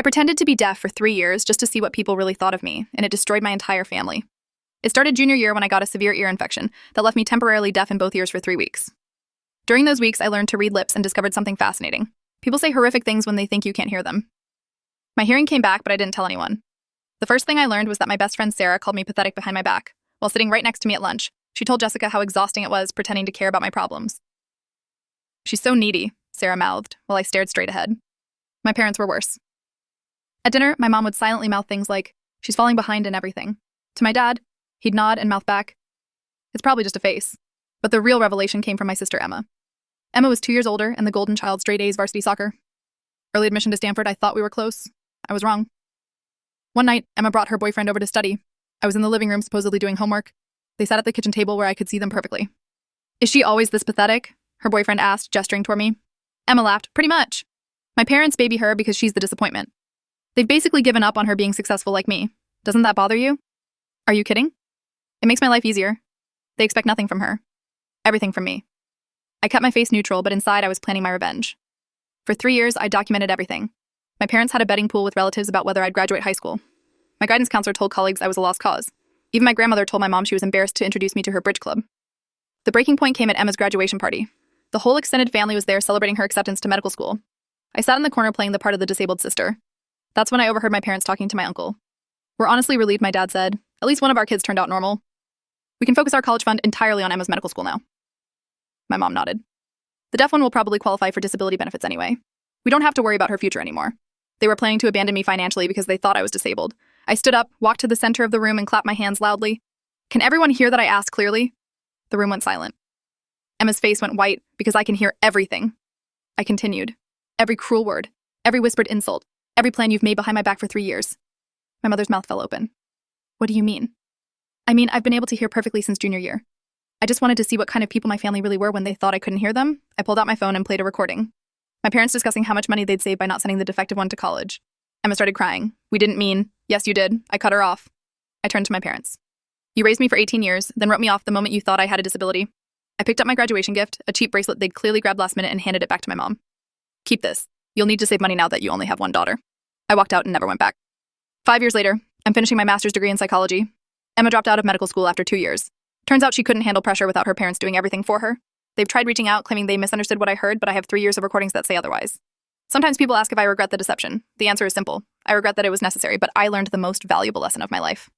I pretended to be deaf for 3 years just to see what people really thought of me, and it destroyed my entire family. It started junior year when I got a severe ear infection that left me temporarily deaf in both ears for 3 weeks. During those weeks, I learned to read lips and discovered something fascinating. People say horrific things when they think you can't hear them. My hearing came back, but I didn't tell anyone. The first thing I learned was that my best friend Sarah called me pathetic behind my back. While sitting right next to me at lunch, she told Jessica how exhausting it was pretending to care about my problems. "She's so needy," Sarah mouthed, while I stared straight ahead. My parents were worse. At dinner, my mom would silently mouth things like, "She's falling behind in everything." To my dad, he'd nod and mouth back, "It's probably just a face." But the real revelation came from my sister Emma. Emma was 2 years older and the golden child straight A's varsity soccer. Early admission to Stanford, I thought we were close. I was wrong. One night, Emma brought her boyfriend over to study. I was in the living room supposedly doing homework. They sat at the kitchen table where I could see them perfectly. "Is she always this pathetic?" her boyfriend asked, gesturing toward me. Emma laughed, "Pretty much. My parents baby her because she's the disappointment. They've basically given up on her being successful like me. Doesn't that bother you?" "Are you kidding? It makes my life easier. They expect nothing from her. Everything from me." I kept my face neutral, but inside I was planning my revenge. For 3 years, I documented everything. My parents had a betting pool with relatives about whether I'd graduate high school. My guidance counselor told colleagues I was a lost cause. Even my grandmother told my mom she was embarrassed to introduce me to her bridge club. The breaking point came at Emma's graduation party. The whole extended family was there celebrating her acceptance to medical school. I sat in the corner playing the part of the disabled sister. That's when I overheard my parents talking to my uncle. "We're honestly relieved," my dad said. "At least one of our kids turned out normal. We can focus our college fund entirely on Emma's medical school now." My mom nodded. "The deaf one will probably qualify for disability benefits anyway. We don't have to worry about her future anymore." They were planning to abandon me financially because they thought I was disabled. I stood up, walked to the center of the room, and clapped my hands loudly. "Can everyone hear that I asked clearly?" The room went silent. Emma's face went white because I can hear everything. I continued. "Every cruel word, every whispered insult, every plan you've made behind my back for 3 years." My mother's mouth fell open. "What do you mean?" "I mean, I've been able to hear perfectly since junior year. I just wanted to see what kind of people my family really were when they thought I couldn't hear them. I pulled out my phone and played a recording. My parents discussing how much money they'd save by not sending the defective one to college. Emma started crying. "We didn't mean." "Yes, you did. I cut her off." I turned to my parents. "You raised me for 18 years, then wrote me off the moment you thought I had a disability." I picked up my graduation gift, a cheap bracelet they'd clearly grabbed last minute, and handed it back to my mom. "Keep this. You'll need to save money now that you only have one daughter." I walked out and never went back. 5 years later, I'm finishing my master's degree in psychology. Emma dropped out of medical school after 2 years. Turns out she couldn't handle pressure without her parents doing everything for her. They've tried reaching out, claiming they misunderstood what I heard, but I have 3 years of recordings that say otherwise. Sometimes people ask if I regret the deception. The answer is simple. I regret that it was necessary, but I learned the most valuable lesson of my life.